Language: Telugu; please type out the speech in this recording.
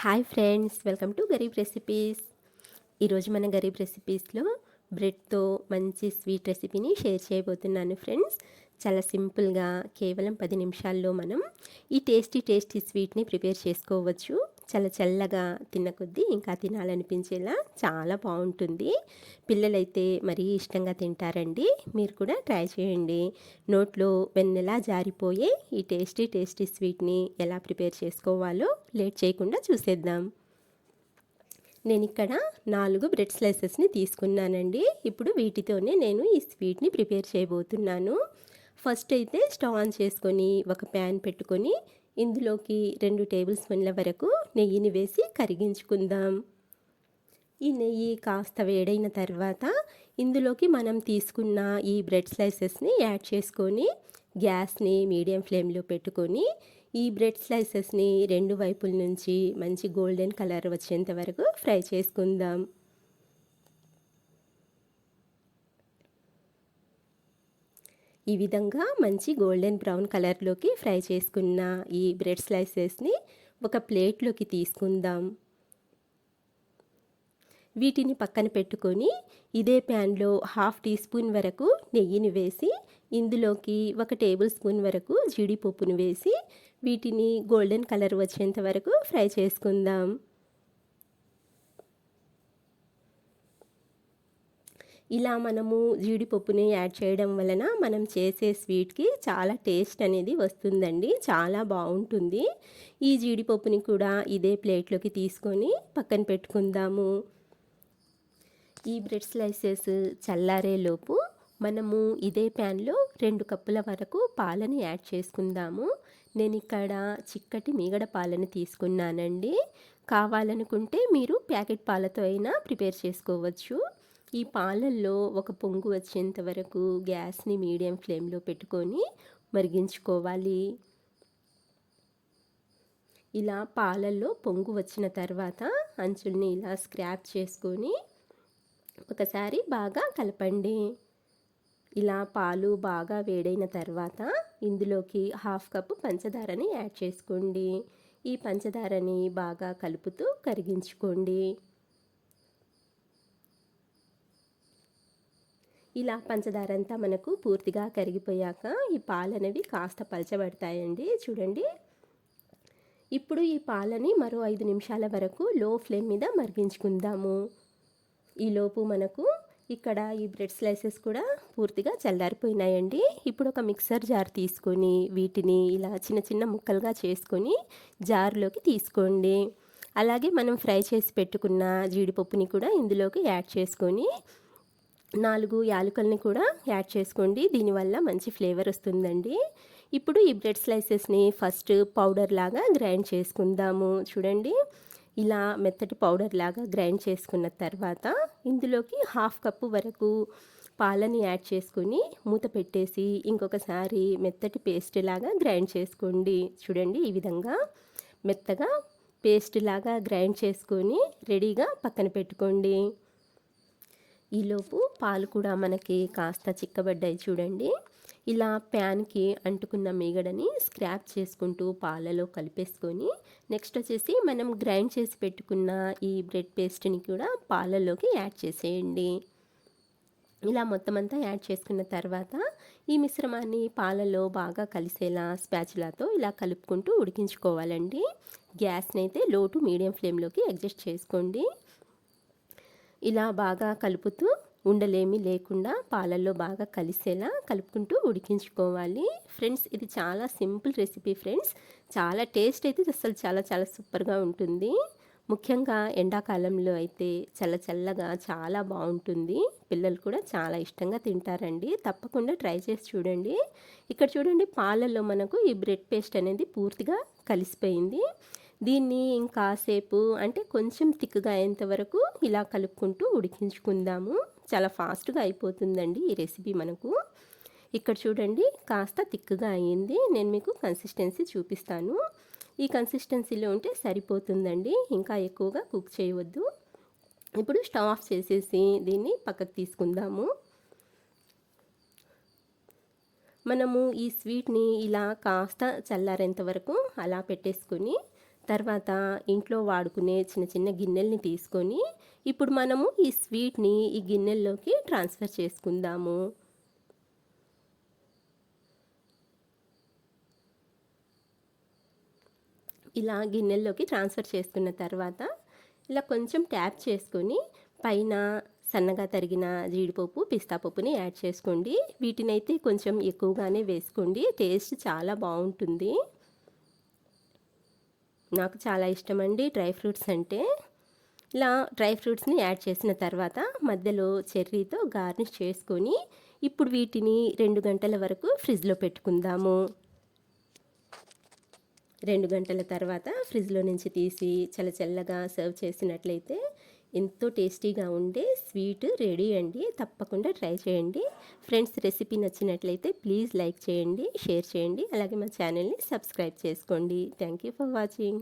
Hi friends, welcome to Garib recipes. ఈరోజు మన గరీబ్ రెసిపీస్లో బ్రెడ్తో మంచి స్వీట్ రెసిపీని షేర్ చేయబోతున్నాను ఫ్రెండ్స్. చాలా సింపుల్గా కేవలం 10 నిమిషాల్లో మనం ఈ టేస్టీ స్వీట్ని ప్రిపేర్ చేసుకోవచ్చు. చాలా చల్లగా తిన్న కొద్దీ ఇంకా తినాలనిపించేలా చాలా బాగుంటుంది. పిల్లలైతే మరీ ఇష్టంగా తింటారండి. మీరు కూడా ట్రై చేయండి. నోట్లో వెన్నెలా జారిపోయే ఈ టేస్టీ స్వీట్ని ఎలా ప్రిపేర్ చేసుకోవాలో లేట్ చేయకుండా చూసేద్దాం. నేను ఇక్కడ 4 బ్రెడ్ స్లైసెస్ని తీసుకున్నానండి. ఇప్పుడు వీటితోనే నేను ఈ స్వీట్ని ప్రిపేర్ చేయబోతున్నాను. ఫస్ట్ అయితే స్టవ్ ఆన్ చేసుకొని ఒక ప్యాన్ పెట్టుకొని ఇందులోకి 2 టేబుల్ స్పూన్ల వరకు నెయ్యిని వేసి కరిగించుకుందాం. ఈ నెయ్యి కాస్త వేడైన తర్వాత ఇందులోకి మనం తీసుకున్న ఈ బ్రెడ్ స్లైసెస్ని యాడ్ చేసుకొని గ్యాస్ని మీడియం ఫ్లేమ్లో పెట్టుకొని ఈ బ్రెడ్ స్లైసెస్ని 2 వైపుల నుంచి మంచి గోల్డెన్ కలర్ వచ్చేంత వరకు ఫ్రై చేసుకుందాం. ఈ విధంగా మంచి గోల్డెన్ బ్రౌన్ కలర్లోకి ఫ్రై చేసుకున్న ఈ బ్రెడ్ స్లైసెస్ని ఒక ప్లేట్లోకి తీసుకుందాం. వీటిని పక్కన పెట్టుకొని ఇదే ప్యాన్లో 1/2 టీ స్పూన్ వరకు నెయ్యిని వేసి ఇందులోకి 1 టేబుల్ స్పూన్ వరకు జీడిపప్పును వేసి వీటిని గోల్డెన్ కలర్ వచ్చేంత వరకు ఫ్రై చేసుకుందాం. ఇలా మనము జీడిపప్పుని యాడ్ చేయడం వలన మనం చేసే స్వీట్కి చాలా టేస్ట్ అనేది వస్తుందండి. చాలా బాగుంటుంది. ఈ జీడిపప్పుని కూడా ఇదే ప్లేట్లోకి తీసుకొని పక్కన పెట్టుకుందాము. ఈ బ్రెడ్ స్లైసెస్ చల్లారేలోపు మనము ఇదే ప్యాన్లో 2 కప్పుల వరకు పాలను యాడ్ చేసుకుందాము. నేను ఇక్కడ చిక్కటి మీగడ పాలను తీసుకున్నానండి. కావాలనుకుంటే మీరు ప్యాకెట్ పాలతో అయినా ప్రిపేర్ చేసుకోవచ్చు. ఈ పాలల్లో ఒక పొంగు వచ్చేంత వరకు గ్యాస్ని మీడియం ఫ్లేమ్లో పెట్టుకొని మరిగించుకోవాలి. ఇలా పాలల్లో పొంగు వచ్చిన తర్వాత అంచుల్ని ఇలా స్క్రాప్ చేసుకొని ఒకసారి బాగా కలపండి. ఇలా పాలు బాగా వేడైన తర్వాత ఇందులోకి 1/2 కప్పు పంచదారని యాడ్ చేసుకోండి. ఈ పంచదారని బాగా కలుపుతూ కరిగించుకోండి. ఇలా పంచదార అంతా మనకు పూర్తిగా కరిగిపోయాక ఈ పాలు అనేవి కాస్త పలచబడతాయండి. చూడండి. ఇప్పుడు ఈ పాలని మరో 5 నిమిషాల వరకు లో ఫ్లేమ్ మీద మరిగించుకుందాము. ఈలోపు మనకు ఇక్కడ ఈ బ్రెడ్ స్లైసెస్ కూడా పూర్తిగా చల్లారిపోయినాయండి. ఇప్పుడు ఒక మిక్సర్ జార్ తీసుకొని వీటిని ఇలా చిన్న ముక్కలుగా చేసుకొని జార్లోకి తీసుకోండి. అలాగే మనం ఫ్రై చేసి పెట్టుకున్న జీడిపప్పుని కూడా ఇందులోకి యాడ్ చేసుకొని 4 యాలకుల్ని కూడా యాడ్ చేసుకోండి. దీనివల్ల మంచి ఫ్లేవర్ వస్తుందండి. ఇప్పుడు ఈ బ్రెడ్ స్లైసెస్ని ఫస్ట్ పౌడర్ లాగా గ్రైండ్ చేసుకుందాము. చూడండి. ఇలా మెత్తటి పౌడర్ లాగా గ్రైండ్ చేసుకున్న తర్వాత ఇందులోకి 1/2 కప్పు వరకు పాలని యాడ్ చేసుకొని మూత పెట్టేసి ఇంకొకసారి మెత్తటి పేస్ట్ లాగా గ్రైండ్ చేసుకోండి. చూడండి. ఈ విధంగా మెత్తగా పేస్ట్ లాగా గ్రైండ్ చేసుకొని రెడీగా పక్కన పెట్టుకోండి. ఈలోపు పాలు కూడా మనకి కాస్త చిక్కబడ్డాయి. చూడండి. ఇలా ప్యాన్కి అంటుకున్న మీగడని స్క్రాప్ చేసుకుంటూ పాలలో కలిపేసుకొని నెక్స్ట్ వచ్చేసి మనం గ్రైండ్ చేసి పెట్టుకున్న ఈ బ్రెడ్ పేస్ట్ని కూడా పాలలోకి యాడ్ చేసేయండి. ఇలా మొత్తం అంతా యాడ్ చేసుకున్న తర్వాత ఈ మిశ్రమాన్ని పాలలో బాగా కలిసేలా స్పాచులాతో ఇలా కలుపుకుంటూ ఉడికించుకోవాలండి. గ్యాస్ని అయితే లో టు మీడియం ఫ్లేమ్లోకి అడ్జస్ట్ చేసుకోండి. ఇలా బాగా కలుపుతూ ఉండలేమి లేకుండా పాలల్లో బాగా కలిసేలా కలుపుకుంటూ ఉడికించుకోవాలి. ఫ్రెండ్స్, ఇది చాలా సింపుల్ రెసిపీ ఫ్రెండ్స్. చాలా టేస్ట్ అయితే అసలు చాలా సూపర్గా ఉంటుంది. ముఖ్యంగా ఎండాకాలంలో అయితే చల్లగా చాలా బాగుంటుంది. పిల్లలు కూడా చాలా ఇష్టంగా తింటారండి. తప్పకుండా ట్రై చేసి చూడండి. ఇక్కడ చూడండి, పాలల్లో మనకు ఈ బ్రెడ్ పేస్ట్ అనేది పూర్తిగా కలిసిపోయింది. దీన్ని ఇంకాసేపు అంటే కొంచెం థిక్గా అయ్యేంత వరకు ఇలా కలుపుకుంటూ ఉడికించుకుందాము. చాలా ఫాస్ట్గా అయిపోతుందండి ఈ రెసిపీ మనకు. ఇక్కడ చూడండి, కాస్త థిక్గా అయ్యింది. నేను మీకు కన్సిస్టెన్సీ చూపిస్తాను. ఈ కన్సిస్టెన్సీలో ఉంటే సరిపోతుందండి. ఇంకా ఎక్కువగా కుక్ చేయవద్దు. ఇప్పుడు స్టవ్ ఆఫ్ చేసేసి దీన్ని పక్కకు తీసుకుందాము. మనము ఈ స్వీట్ని ఇలా కాస్త చల్లారేంత వరకు అలా పెట్టేసుకొని తర్వాత ఇంట్లో వాడుకునే చిన్న చిన్న గిన్నెల్ని తీసుకొని ఇప్పుడు మనము ఈ స్వీట్ని ఈ గిన్నెల్లోకి ట్రాన్స్ఫర్ చేసుకుందాము. ఇలా గిన్నెల్లోకి ట్రాన్స్ఫర్ చేసుకున్న తర్వాత ఇలా కొంచెం ట్యాప్ చేసుకొని పైన సన్నగా తరిగిన జీడిపప్పు, పిస్తా పప్పుని యాడ్ చేసుకోండి. వీటినైతే కొంచెం ఎక్కువగానే వేసుకోండి, టేస్ట్ చాలా బాగుంటుంది. నాకు చాలా ఇష్టం అండి డ్రై ఫ్రూట్స్ అంటే. ఇలా డ్రై ఫ్రూట్స్ని యాడ్ చేసిన తర్వాత మధ్యలో చెర్రీతో గార్నిష్ చేసుకొని ఇప్పుడు వీటిని 2 గంటల వరకు ఫ్రిడ్జ్లో పెట్టుకుందాము. 2 గంటల తర్వాత ఫ్రిడ్జ్లో నుంచి తీసి చల్లగా సర్వ్ చేసినట్లయితే ఎంతో టేస్టీగా ఉండే స్వీట్ రెడీ అండి. తప్పకుండా ట్రై చేయండి ఫ్రెండ్స్. రెసిపీ నచ్చినట్లయితే ప్లీజ్ లైక్ చేయండి, షేర్ చేయండి, అలాగే మా ఛానల్ని సబ్స్క్రైబ్ చేసుకోండి. Thank you for watching.